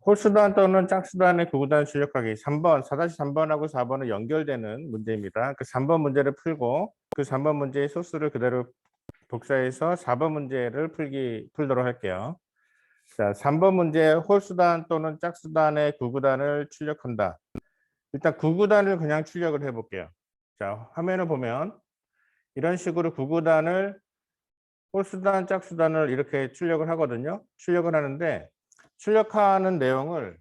홀수단 또는 짝수단의 구구단 출력하기 3번, 4-3번하고 4번은 연결되는 문제입니다. 그 3번 문제를 풀고 그 3번 문제의 소스를 그대로 복사해서 4번 문제를 풀도록 할게요. 자, 3번 문제 홀수단 또는 짝수단의 구구단을 출력한다. 일단 구구단을 그냥 출력을 해볼게요. 자, 화면을 보면 이런 식으로 구구단을 홀수단, 짝수단을 이렇게 출력을 하거든요. 출력을 하는데 출력하는 내용을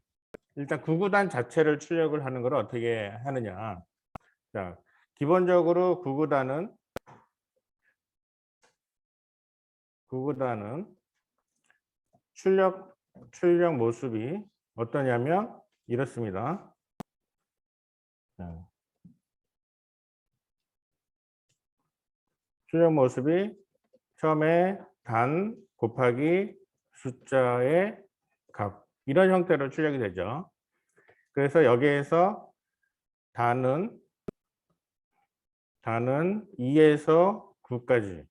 일단 구구단 자체를 출력을 하는 걸 어떻게 하느냐. 자, 기본적으로 구구단은 출력 모습이 어떠냐면 이렇습니다. 자, 출력 모습이 처음에 단 곱하기 숫자의 값 이런 형태로 출력이 되죠. 그래서 여기에서 단은 2에서 9까지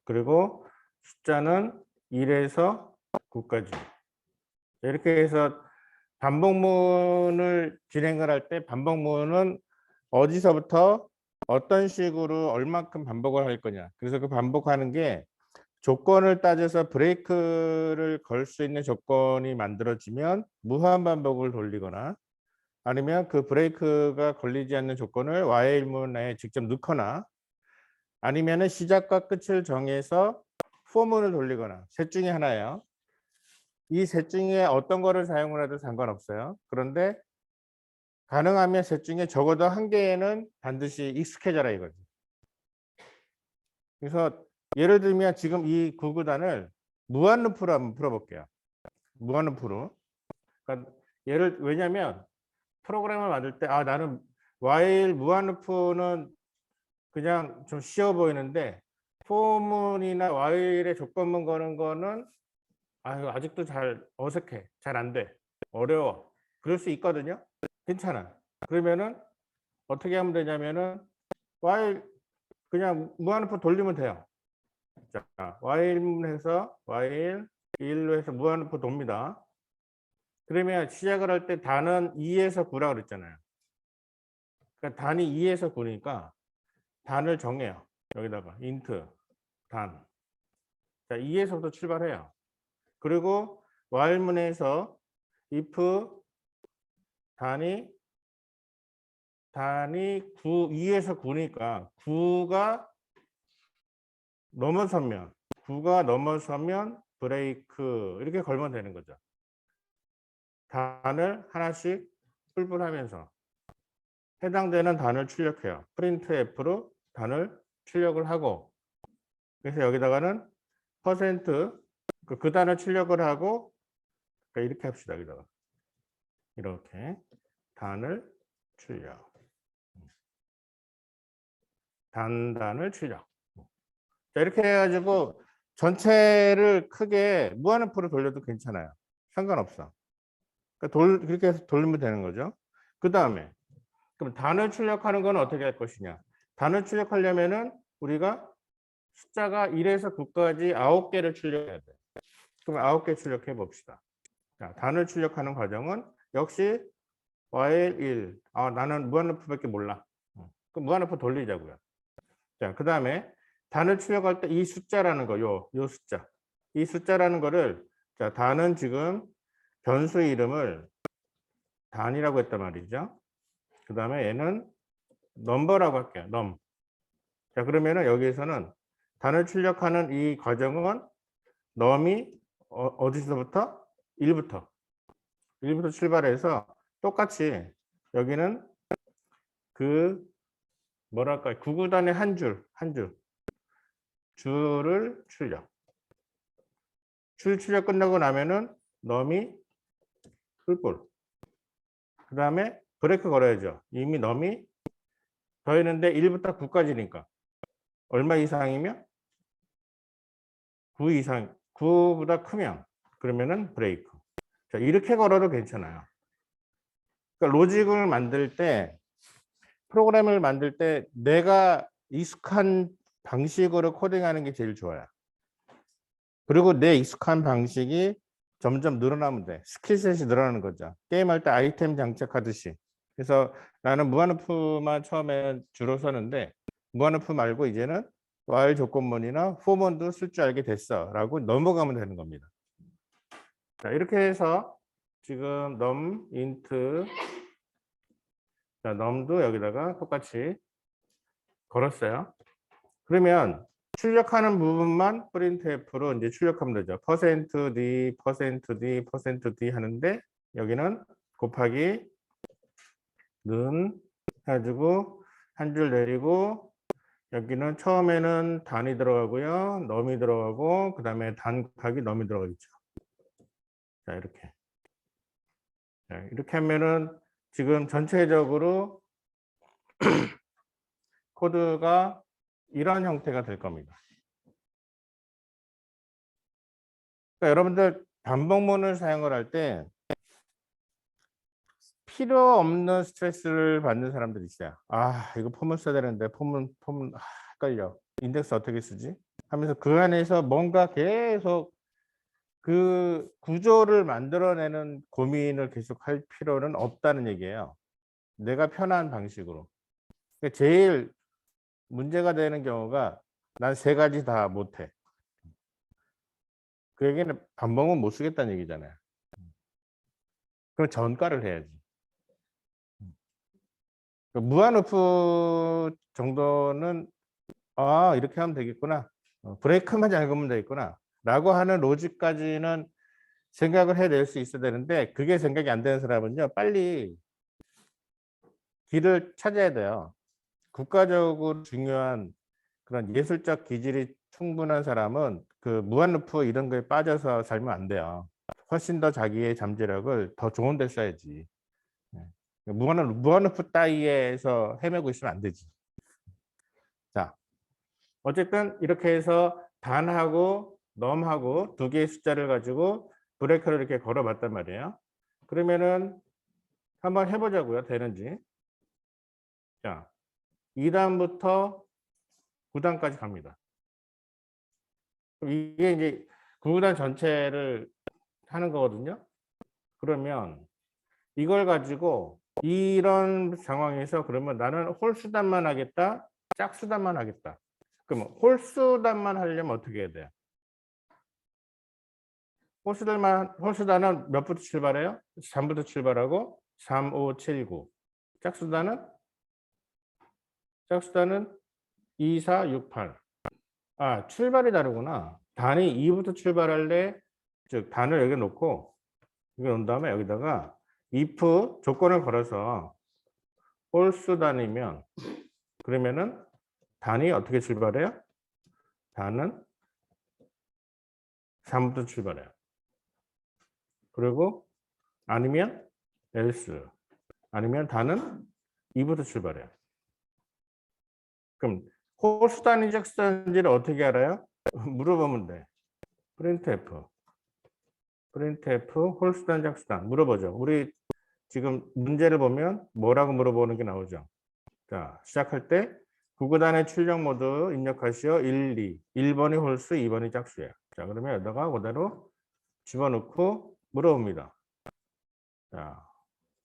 그리고 숫자는 1에서 9까지 이렇게 해서 반복문을 진행을 할 때 반복문은 어디서부터 어떤 식으로 얼마큼 반복을 할 거냐. 그래서 그 반복하는 게 조건을 따져서 브레이크를 걸 수 있는 조건이 만들어지면 무한 반복을 돌리거나 아니면 그 브레이크가 걸리지 않는 조건을 while문에 직접 넣거나 아니면 시작과 끝을 정해서 for문을 돌리거나 셋 중에 하나예요. 이 셋 중에 어떤 거를 사용을 해도 상관없어요. 그런데 가능하면 셋 중에 적어도 한 개는 반드시 익숙해져라 이거죠. 그래서 예를 들면 지금 이 구구단을 무한 루프로 한번 풀어볼게요. 무한 루프로. 그러니까 왜냐면 프로그램을 만들 때 나는 while 무한 루프는 그냥 좀 쉬워 보이는데 for문이나 while의 조건문 거는 거는 아직도 잘 어색해. 잘 안 돼. 어려워. 그럴 수 있거든요. 괜찮아. 그러면은 어떻게 하면 되냐면은 while 그냥 무한루프 돌리면 돼요. 자, while 해서 while 1로 해서 무한루프 돕니다. 그러면 시작을 할 때 단은 2에서 9라고 그랬잖아요. 그러니까 단이 2에서 9니까 단을 정해요. 여기다가 int 단. 자, 2에서부터 출발해요. 그리고 while문에서 if 단이 2에서 9니까 9가 넘어서면 브레이크 이렇게 걸면 되는 거죠. 단을 하나씩 풀분하면서 해당되는 단을 출력해요. printf로 단을 출력을 하고 그래서 여기다가는 그 단을 출력을 하고 그러니까 이렇게 합시다. 여기다가 이렇게 단을 출력 단을 출력 자, 이렇게 해가지고 전체를 크게 무한루프로 돌려도 괜찮아요. 상관없어. 그러니까 그렇게 해서 돌리면 되는 거죠. 그 다음에 그럼 단을 출력하는 건 어떻게 할 것이냐. 단을 출력하려면은 우리가 숫자가 1에서 9까지 9개를 출력해야 돼. 그럼 9개 출력해 봅시다. 자, 단을 출력하는 과정은 역시 while 1. 나는 무한루프밖에 몰라. 그럼 무한루프 돌리자고요. 자, 그 다음에 단을 출력할 때 이 숫자라는 거, 요 숫자. 이 숫자라는 거를, 자, 단은 지금 변수 이름을 단이라고 했단 말이죠. 그 다음에 얘는 넘버라고 할게요. 자, 그러면은 여기에서는 단을 출력하는 이 과정은 넘이 어디서부터? 1부터 출발해서 똑같이 여기는 그 뭐랄까 구구단의 한 줄을 출력. 출력 끝나고 나면은 넘이 풀볼. 그 다음에 브레이크 걸어야죠. 이미 넘이 더했는데 1부터 9까지니까 얼마 이상이면 9 이상 9보다 크면 그러면은 브레이크. 자, 이렇게 걸어도 괜찮아요. 그러니까 로직을 만들 때 프로그램을 만들 때 내가 익숙한 방식으로 코딩하는 게 제일 좋아요. 그리고 내 익숙한 방식이 점점 늘어나면 돼. 스킬셋이 늘어나는 거죠. 게임할 때 아이템 장착하듯이. 그래서 나는 무한루프만 처음에 주로 썼는데 무한루프 말고 이제는 while 조건문이나 for문도 쓸 줄 알게 됐어 라고 넘어가면 되는 겁니다. 자, 이렇게 해서 지금 num, int, 자, num도 여기다가 똑같이 걸었어요. 그러면 출력하는 부분만 printf로 이제 출력하면 되죠. %d, %d, %d 하는데 여기는 곱하기 는 해가지고 한 줄 내리고 여기는 처음에는 단이 들어가고요. 넘이 들어가고 그 다음에 단 곱하기 넘이 들어가겠죠. 자, 이렇게. 자, 이렇게 하면은 지금 전체적으로 코드가 이런 형태가 될 겁니다. 그러니까 여러분들 반복문을 사용을 할 때 필요 없는 스트레스를 받는 사람들이 있어요. 아, 이거 포문 써야 되는데 포문 헷갈려. 인덱스 어떻게 쓰지? 하면서 그 안에서 뭔가 계속 그 구조를 만들어내는 고민을 계속 할 필요는 없다는 얘기예요. 내가 편한 방식으로. 그러니까 제일 문제가 되는 경우가 난 세 가지 다 못해. 그 얘기는 반복은 못 쓰겠다는 얘기잖아요. 그럼 전과를 해야지. 무한루프 정도는 아, 이렇게 하면 되겠구나. 브레이크만 잘 그으면 되겠구나. 라고 하는 로직까지는 생각을 해낼 수 있어야 되는데 그게 생각이 안 되는 사람은요. 빨리 길을 찾아야 돼요. 국가적으로 중요한 그런 예술적 기질이 충분한 사람은 그 무한루프 이런 거에 빠져서 살면 안 돼요. 훨씬 더 자기의 잠재력을 더 좋은 데 써야지. 무한루프 따위에서 헤매고 있으면 안 되지. 자, 어쨌든 이렇게 해서 단하고 넘하고 두 개의 숫자를 가지고 브레이크를 이렇게 걸어봤단 말이에요. 그러면은 한번 해보자고요. 되는지. 자, 2단부터 9단까지 갑니다. 이게 이제 9단 전체를 하는 거거든요. 그러면 이걸 가지고 이런 상황에서 그러면 나는 홀수단만 하겠다, 짝수단만 하겠다. 그러면 홀수단만 하려면 어떻게 해야 돼요? 홀수단은 몇부터 출발해요? 3부터 출발하고 3, 5, 7, 9. 짝수단은 2, 4, 6, 8. 아, 출발이 다르구나. 단이 2부터 출발할래? 즉 단을 여기 놓고 여기 놓은 다음에 여기다가 if 조건을 걸어서 홀수단이면 그러면은 단이 어떻게 출발해요? 단은 3부터 출발해요. 그리고 아니면 else 아니면 단은 2부터 출발해요. 그럼 홀수단인지 짝수단인지를 어떻게 알아요? 물어보면 돼. printf 홀수단 짝수단 물어보죠. 우리 지금 문제를 보면 뭐라고 물어보는 게 나오죠. 자, 시작할 때 구구단의 출력 모드 입력하시오. 1, 2. 1번이 홀수, 2번이 짝수예요. 자, 그러면 여기다가 그대로 집어넣고 물어봅니다. 자,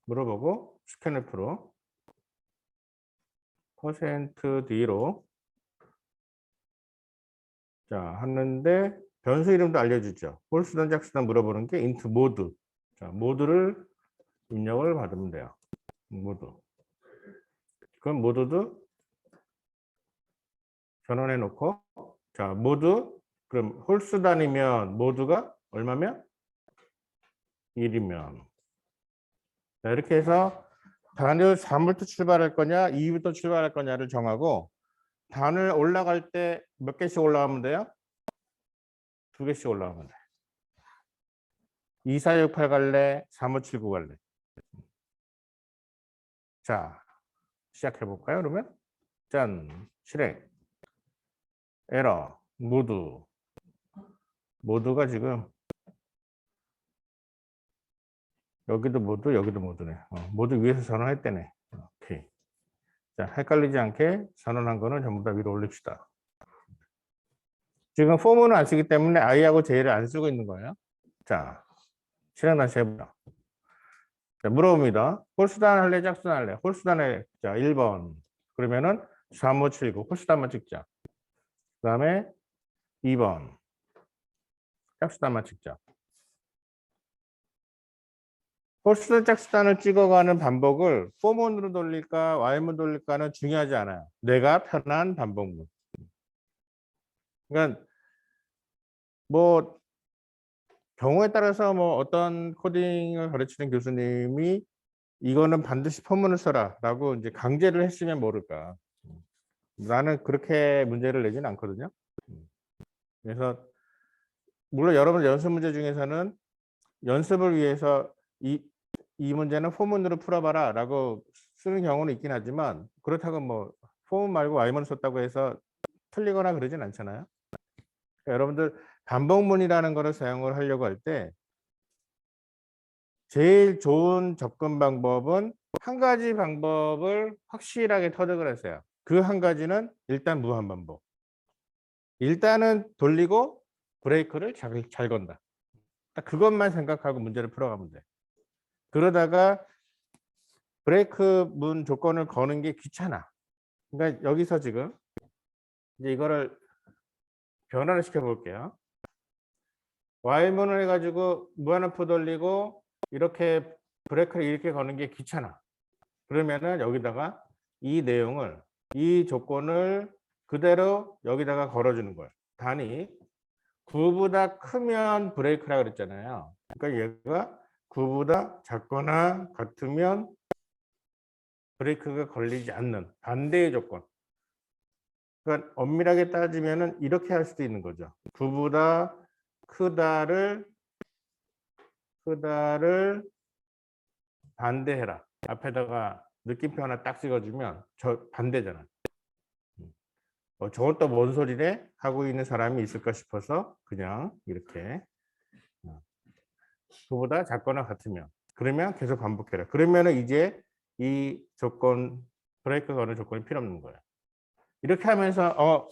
물어보고 스캔F로 %D로 자, 하는데 변수 이름도 알려주죠. 홀수단 짝수단 물어보는 게 int 모드. 자, 모드를 입력을 받으면 돼요. 모드. 그럼 모드도 전원해 놓고 자, 모드 그럼 홀수단이면 모드가 얼마면? 1이면 자, 이렇게 해서 단을 3부터 출발할 거냐 2부터 출발할 거냐를 정하고 단을 올라갈 때 몇 개씩 올라가면 돼요? 2개씩 올라가면 돼. 2, 4, 6, 8 갈래? 3, 5, 7, 9 갈래? 자, 시작해 볼까요? 그러면 짠, 실행, 에러, 모드가 지금 여기도 모드, 여기도 모드네. 모드 위에서 전원했대네. 오케이. 자, 헷갈리지 않게 전원한 거는 전부 다 위로 올립시다. 지금 폼은 안 쓰기 때문에 I하고 J를 안 쓰고 있는 거예요. 자, 실행 다시 해보자. 자, 물어봅니다. 홀수단 할래, 짝수단 할래? 홀수단 해. 자, 1번. 그러면은 3579 홀수단만 찍자. 그 다음에 2번. 짝수단만 찍자. 홀수단, 짝수단을 찍어가는 반복을 포문으로 돌릴까, Y문 돌릴까는 중요하지 않아요. 내가 편한 반복문. 그러니까 뭐 경우에 따라서 뭐 어떤 코딩을 가르치는 교수님이 이거는 반드시 포문을 써라라고 이제 강제를 했으면 모를까. 나는 그렇게 문제를 내지는 않거든요. 그래서 물론 여러분 연습 문제 중에서는 연습을 위해서 이 문제는 포문으로 풀어봐라라고 쓰는 경우는 있긴 하지만 그렇다고 뭐 포문 말고 Y문 썼다고 해서 틀리거나 그러진 않잖아요. 그러니까 여러분들 반복문이라는 거를 사용을 하려고 할 때 제일 좋은 접근 방법은 한 가지 방법을 확실하게 터득을 하세요. 그 한 가지는 일단 무한 반복. 일단은 돌리고 브레이크를 잘 건다. 딱 그것만 생각하고 문제를 풀어가면 돼. 그러다가 브레이크 문 조건을 거는 게 귀찮아. 그러니까 여기서 지금 이제 이거를 변화를 시켜 볼게요. Y문을 해가지고 무한반복 돌리고 이렇게 브레이크를 이렇게 거는 게 귀찮아. 그러면은 여기다가 이 내용을, 이 조건을 그대로 여기다가 걸어주는 거예요. 단위 9보다 크면 브레이크라 그랬잖아요. 그러니까 얘가 9보다 작거나 같으면 브레이크가 걸리지 않는 반대의 조건. 그러니까 엄밀하게 따지면은 이렇게 할 수도 있는 거죠. 9보다 크다를 반대해라. 앞에다가 느낌표 하나 딱 찍어주면 저 반대잖아. 저건 또 뭔 소리래? 하고 있는 사람이 있을까 싶어서 그냥 이렇게 그보다 작거나 같으면 그러면 계속 반복해라. 그러면은 이제 이 조건 브레이크 거는 조건이 필요 없는 거예요. 이렇게 하면서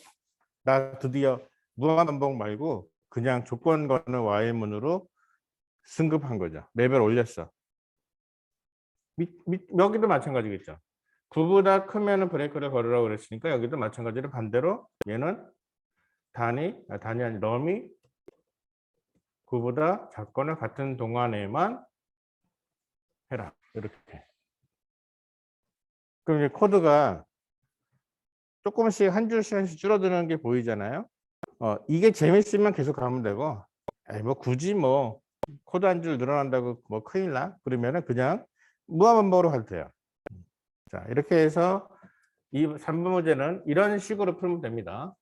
나 드디어 무한 반복 말고 그냥 조건 거는 Y문으로 승급한 거죠. 레벨 올렸어. 여기도 마찬가지겠죠. 9보다 크면은 브레이크를 걸으라고 그랬으니까 여기도 마찬가지로 반대로 얘는 단위 아니 럼이 9보다 작거나 같은 동안에만 해라. 이렇게. 그럼 이제 코드가 조금씩 한 줄씩 줄어드는 게 보이잖아요. 이게 재밌으면 계속 가면 되고, 뭐 굳이 뭐 코드 한 줄 늘어난다고 뭐 큰일 나? 그러면은 그냥 무한반복으로 가도 돼요. 자, 이렇게 해서 이 3번 문제는 이런 식으로 풀면 됩니다.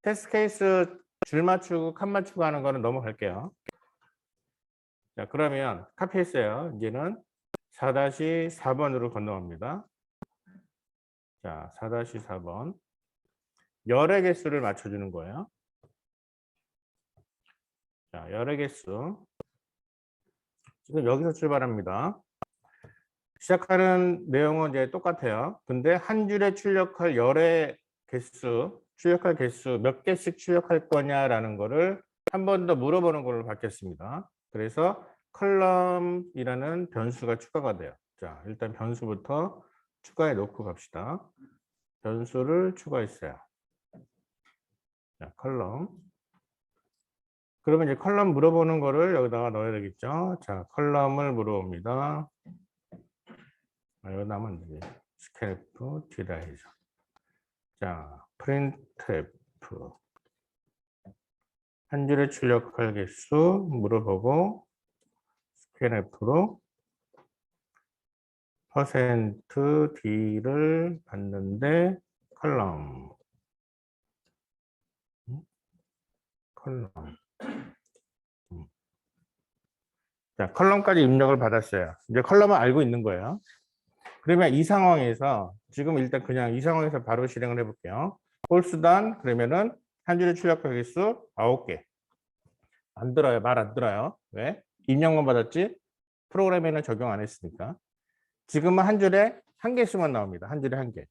테스트 케이스 줄 맞추고 칸 맞추고 하는 거는 넘어갈게요. 자, 그러면 카피했어요. 이제는 4-4번으로 건너갑니다. 자, 4-4번. 열의 개수를 맞춰주는 거예요. 자, 열의 개수. 지금 여기서 출발합니다. 시작하는 내용은 이제 똑같아요. 근데 한 줄에 출력할 열의 개수, 출력할 개수 몇 개씩 출력할 거냐라는 거를 한 번 더 물어보는 걸로 바뀌었습니다. 그래서 컬럼이라는 변수가 추가가 돼요. 자, 일단 변수부터 추가해 놓고 갑시다. 변수를 추가했어요. 자, 컬럼. 그러면 이제 컬럼 물어보는 거를 여기다가 넣어야 되겠죠. 자, 컬럼을 물어봅니다. 이거 나면 안 되지. 스케프 디라이저. 자, 프린트F. 한 줄에 출력할 개수 물어보고 스캔F로 %D를 받는데 컬럼. 자, 컬럼까지 입력을 받았어요. 이제 컬럼은 알고 있는 거예요. 그러면 이 상황에서 지금 일단 그냥 이 상황에서 바로 실행을 해볼게요. 홀수단 그러면은 한 줄에 출력할 개수 9개. 안 들어요. 말 안 들어요. 왜? 입력만 받았지 프로그램에는 적용 안 했으니까. 지금은 한 줄에 한 개수만 나옵니다. 한 줄에 한 개.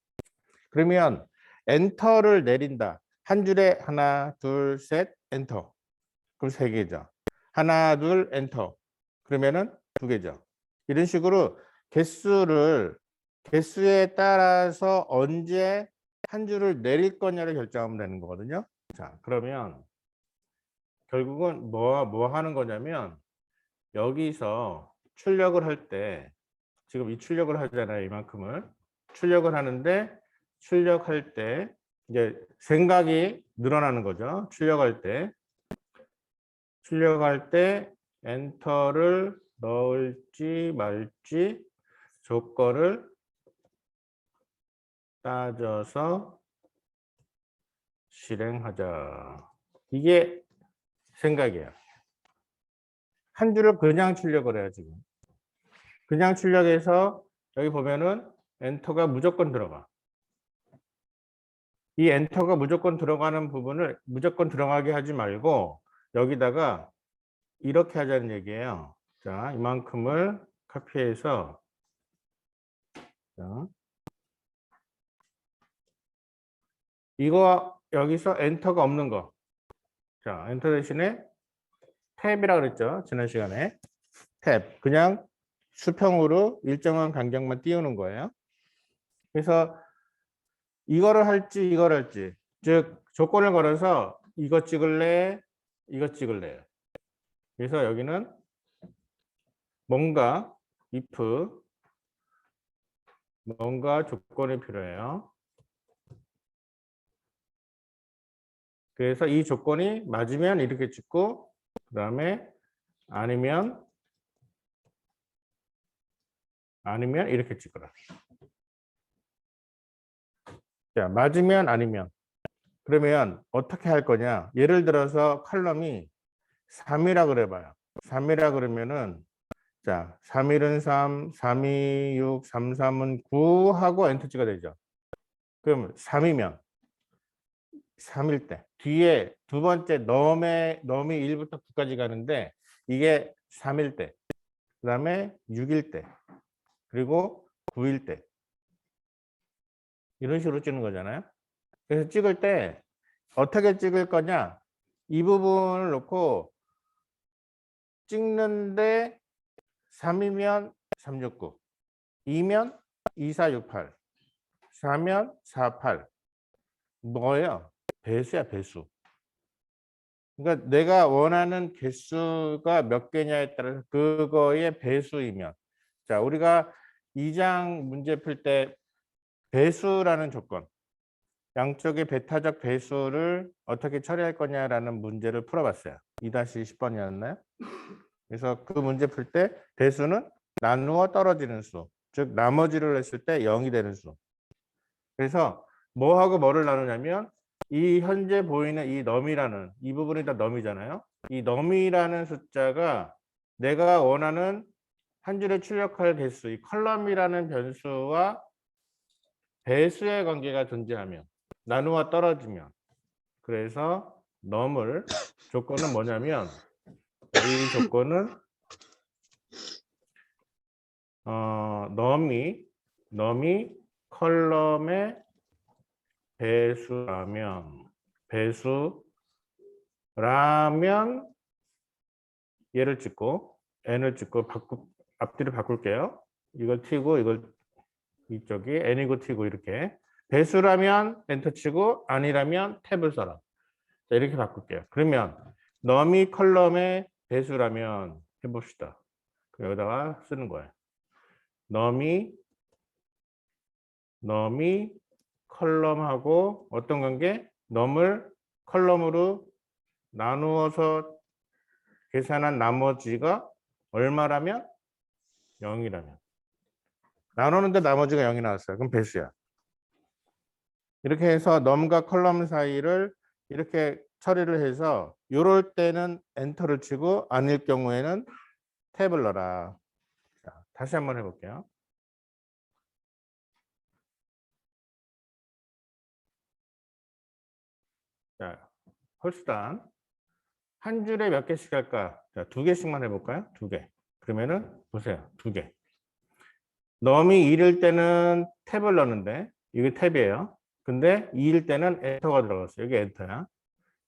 그러면 엔터를 내린다. 한 줄에 하나, 둘, 셋, 엔터. 그럼 세 개죠. 하나, 둘, 엔터. 그러면은 2개죠. 이런 식으로 개수에 따라서 언제 한 줄을 내릴 거냐를 결정하면 되는 거거든요. 자, 그러면 결국은 뭐 하는 거냐면 여기서 출력을 할 때 지금 이 출력을 하잖아요. 이만큼을 출력을 하는데 출력할 때 이제 생각이 늘어나는 거죠. 출력할 때 엔터를 넣을지 말지 조건을 따져서 실행하자. 이게 생각이에요. 한 줄을 그냥 출력을 해요, 지금. 그냥 출력해서 여기 보면은 엔터가 무조건 들어가. 이 엔터가 무조건 들어가는 부분을 무조건 들어가게 하지 말고 여기다가 이렇게 하자는 얘기예요. 자, 이만큼을 카피해서 자, 이거 여기서 엔터가 없는 거. 자, 엔터 대신에 탭이라 그랬죠. 지난 시간에. 탭. 그냥 수평으로 일정한 간격만 띄우는 거예요. 그래서 이거를 할지. 즉 조건을 걸어서 이거 찍을래, 이거 찍을래요. 그래서 여기는 뭔가 if 뭔가 조건이 필요해요. 그래서 이 조건이 맞으면 이렇게 찍고 그다음에 아니면 이렇게 찍어라. 자, 맞으면 아니면. 그러면 어떻게 할 거냐? 예를 들어서 컬럼이 3이라 그래 봐요. 3이라 그러면은 자, 3일은 3, 3이 6, 3, 3은 9 하고 엔터치가 되죠. 그럼 3이면 3일 때 뒤에 두 번째 넘이 1부터 9까지 가는데 이게 3일 때 그다음에 6일 때 그리고 9일 때 이런 식으로 찍는 거잖아요. 그래서 찍을 때 어떻게 찍을 거냐? 이 부분을 놓고 찍는데 3이면 369, 2면 2468, 4면 48. 뭐예요? 배수야, 배수. 그러니까 내가 원하는 개수가 몇 개냐에 따라서 그거의 배수이면. 자, 우리가 2장 문제 풀 때 배수라는 조건, 양쪽의 배타적 배수를 어떻게 처리할 거냐라는 문제를 풀어봤어요. 2-10번이었나요? 그래서 그 문제 풀 때 배수는 나누어 떨어지는 수, 즉 나머지를 했을 때 0이 되는 수. 그래서 뭐하고 뭐를 나누냐면 이 현재 보이는 이 넘이라는 이 부분이 다 넘이잖아요. 이 넘이라는 숫자가 내가 원하는 한 줄에 출력할 개수, 이 컬럼이라는 변수와 배수의 관계가 존재하면 나누어 떨어지면 그래서 넘을 조건은 뭐냐면 이 조건은 넘이 컬럼의 배수라면 얘를 찍고 n을 찍고 앞뒤를 바꿀게요. 이걸 튀고 이걸 이쪽이 n이고 t고 이렇게 배수라면 엔터 치고 아니라면 탭을 써라. 자, 이렇게 바꿀게요. 그러면 넘이 컬럼의 배수라면 해봅시다. 여기다가 쓰는 거예요. 넘이 컬럼하고 어떤 관계? 넘을 컬럼으로 나누어서 계산한 나머지가 얼마라면? 0이라면. 나누는데 나머지가 0이 나왔어요. 그럼 배수야. 이렇게 해서 넘과 컬럼 사이를 이렇게 처리를 해서 이럴 때는 엔터를 치고 아닐 경우에는 탭을 넣어라. 자, 다시 한번 해볼게요. 자, 홀수단 한 줄에 몇 개씩 할까? 자, 2개씩만 해볼까요? 2개. 그러면은 보세요. 2개. 넘이 1일 때는 탭을 넣는데 이게 탭이에요. 근데 2일 때는 엔터가 들어갔어요. 여기 엔터야.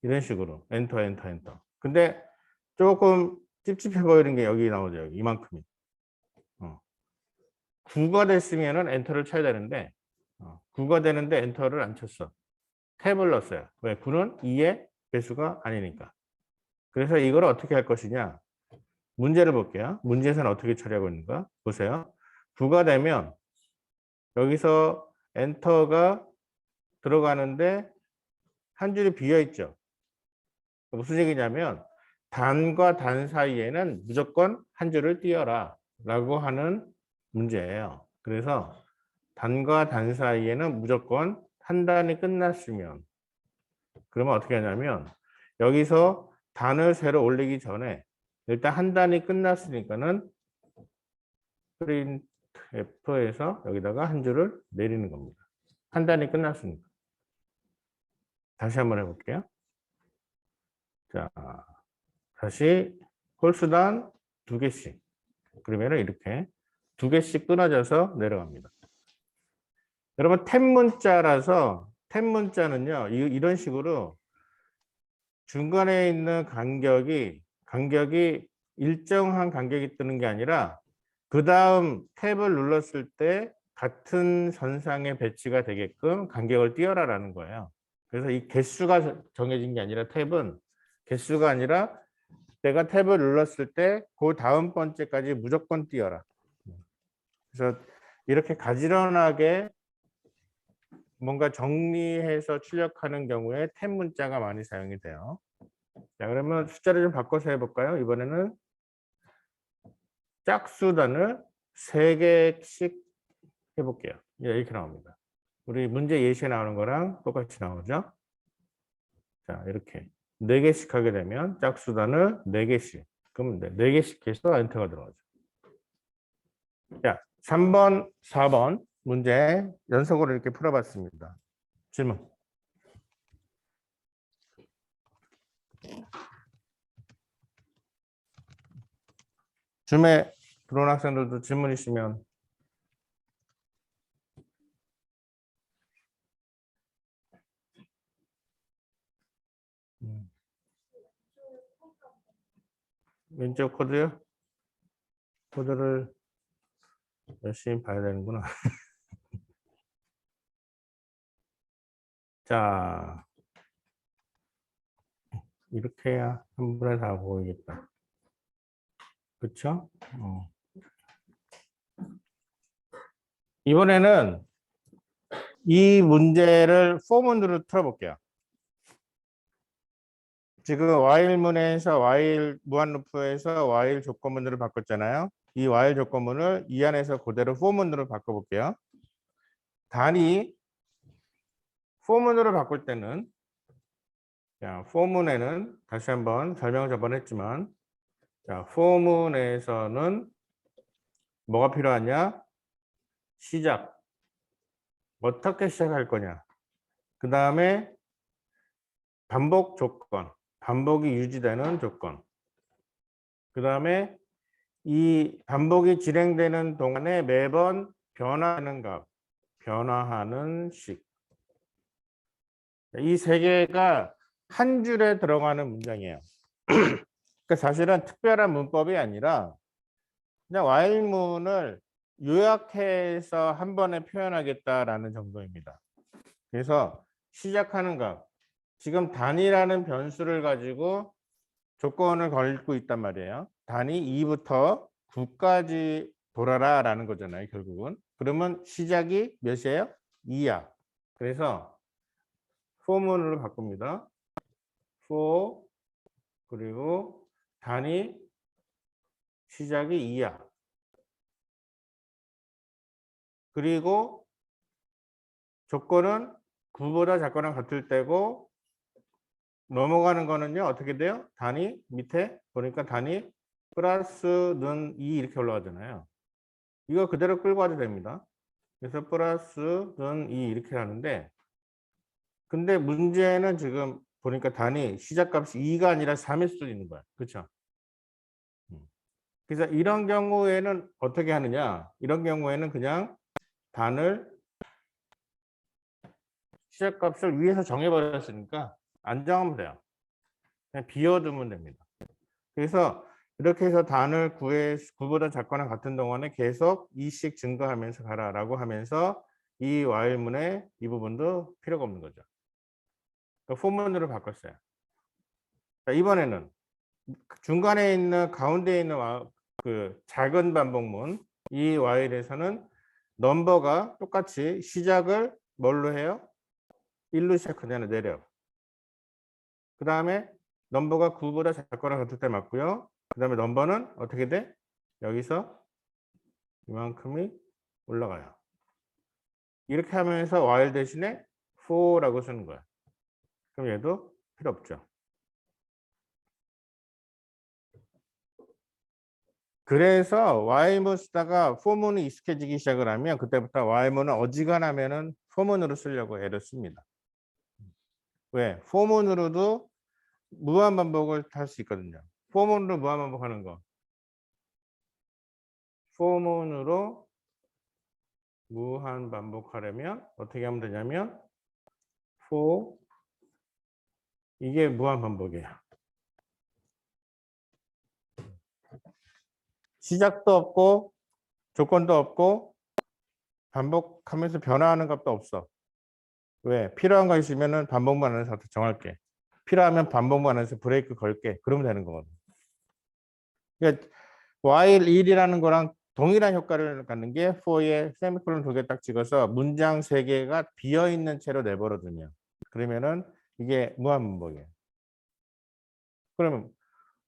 이런 식으로 엔터. 근데 조금 찝찝해 보이는 게 여기 나오죠. 여기 이만큼이. 9가 됐으면은 엔터를 쳐야 되는데 9가 되는데 엔터를 안 쳤어. 탭을 넣었어요. 왜? 9는 2의 배수가 아니니까. 그래서 이걸 어떻게 할 것이냐. 문제를 볼게요. 문제에서는 어떻게 처리하고 있는가? 보세요. 9가 되면 여기서 엔터가 들어가는데 한 줄이 비어 있죠. 무슨 얘기냐면 단과 단 사이에는 무조건 한 줄을 띄어라 라고 하는 문제예요. 그래서 단과 단 사이에는 무조건 한 단이 끝났으면 그러면 어떻게 하냐면 여기서 단을 새로 올리기 전에 일단 한 단이 끝났으니까는 프린트 F에서 여기다가 한 줄을 내리는 겁니다. 한 단이 끝났으니까. 다시 한번 해볼게요. 자, 다시 홀수단 2개씩. 그러면 이렇게 2개씩 끊어져서 내려갑니다. 여러분 탭 문자라서 탭 문자는요. 이런 식으로 중간에 있는 간격이 일정한 간격이 뜨는 게 아니라 그 다음 탭을 눌렀을 때 같은 선상에 배치가 되게끔 간격을 띄어라라는 거예요. 그래서 이 개수가 정해진 게 아니라 탭은 개수가 아니라 내가 탭을 눌렀을 때 그 다음 번째까지 무조건 띄어라. 그래서 이렇게 가지런하게 뭔가 정리해서 출력하는 경우에 탭 문자가 많이 사용이 돼요. 자, 그러면 숫자를 좀 바꿔서 해볼까요? 이번에는 짝수단을 3개씩 해볼게요. 이렇게 나옵니다. 우리 문제 예시에 나오는 거랑 똑같이 나오죠? 자, 이렇게 4개씩 하게 되면 짝수단을 4개씩. 그럼 4개씩 해서 엔터가 들어가죠. 자, 3번, 4번 문제 연속으로 이렇게 풀어봤습니다. 질문. 줌에 들어온 학생들도 질문 있으면 왼쪽 코드요? 코드를 열심히 봐야 되는구나. 자, 이렇게 해야 한 번에 다 보이겠다. 그쵸? 이번에는 이 문제를 포문으로 틀어볼게요. 지금 while문에서 while 무한루프에서 while 조건문으로 바꿨잖아요. 이 while 조건문을 이 안에서 그대로 포문으로 바꿔볼게요. 단위 포문으로 바꿀 때는 자, 포문에는 다시 한번 설명을 저번에 했지만 자, 포문에서는 뭐가 필요하냐? 시작. 어떻게 시작할 거냐? 그 다음에 반복 조건, 반복이 유지되는 조건. 그 다음에 이 반복이 진행되는 동안에 매번 변화하는 값, 변화하는 식. 이 3개가 한 줄에 들어가는 문장이에요. 그러니까 사실은 특별한 문법이 아니라 그냥 while문을 요약해서 한 번에 표현하겠다라는 정도입니다. 그래서 시작하는 값, 지금 단위라는 변수를 가지고 조건을 걸고 있단 말이에요. 단위 2부터 9까지 돌아라 라는 거잖아요, 결국은. 그러면 시작이 몇이에요? 2야. 그래서 포문으로 바꿉니다. for 그리고 단위 시작이 2야. 그리고 조건은 9보다 작거나 같을 때고 넘어가는 거는요. 어떻게 돼요? 단위 밑에 보니까 단위 플러스는 2 이렇게 올라가잖아요. 이거 그대로 끌고 와도 됩니다. 그래서 플러스는 2 이렇게 하는데 근데 문제는 지금 보니까 단위 시작값이 2가 아니라 3일 수도 있는 거야. 그렇죠? 그래서 이런 경우에는 어떻게 하느냐? 이런 경우에는 그냥 단을 시작값을 위에서 정해버렸으니까 안 정하면 돼요. 그냥 비워두면 됩니다. 그래서 이렇게 해서 단을 9보다 작거나 같은 동안에 계속 2씩 증가하면서 가라라고 하면서 이 while문의 이 부분도 필요가 없는 거죠. 그러니까 for문으로 바꿨어요. 자, 이번에는 중간에 있는 가운데 있는 그 작은 반복문 이 while에서는 넘버가 똑같이 시작을 뭘로 해요? 1로 시작하잖아요. 내려. 그 다음에 넘버가 9보다 작거나 같을 때 맞고요. 그 다음에 넘버는 어떻게 돼? 여기서 이만큼이 올라가요. 이렇게 하면서 while 대신에 for라고 쓰는 거야. 그럼 얘도 필요 없죠. 그래서 while문 쓰다가 for문이 익숙해지기 시작을 하면 그때부터 while문은 어지간하면은 for문으로 쓰려고 애를 씁니다. 왜? for문으로도 무한 반복을 할 수 있거든요. for문으로 무한 반복하는 거. for문으로 무한 반복하려면 어떻게 하면 되냐면 for 이게 무한 반복이에요. 시작도 없고 조건도 없고 반복하면서 변화하는 것도 없어. 왜? 필요한 거 있으면은 반복만 안에서 정할게. 필요하면 반복만 안에서 브레이크 걸게. 그러면 되는 거거든. 그러니까 while 1이라는 거랑 동일한 효과를 갖는 게 for에 세미콜론 2개 딱 찍어서 문장 3개가 비어 있는 채로 내버려 두면 그러면은 이게 무한 반복이에요. 그러면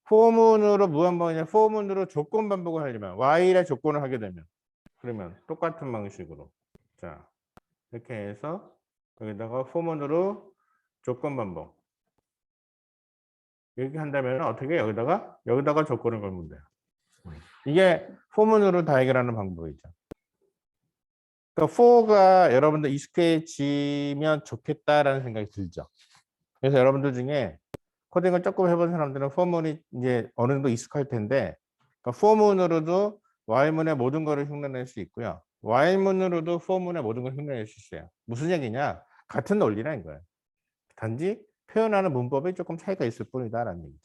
for문으로 무한 반복이냐 for문으로 조건 반복을 하려면 while의 조건을 하게 되면 그러면 똑같은 방식으로 자 이렇게 해서 여기다가 for문으로 조건 반복 이렇게 한다면 어떻게 여기다가 조건을 걸면 돼요. 이게 for문으로 다 해결하는 방법이죠. 그러니까 for가 여러분들 익숙해지면 좋겠다라는 생각이 들죠. 그래서 여러분들 중에 코딩을 조금 해본 사람들은 for문이 이제 어느 정도 익숙할 텐데 그러니까 for문으로도 while문의 모든 거를 흉내낼 수 있고요. while문으로도 for문의 모든 걸 흉내낼 수 있어요. 무슨 얘기냐? 같은 논리라는 거예요. 단지 표현하는 문법이 조금 차이가 있을 뿐이다라는 얘기죠.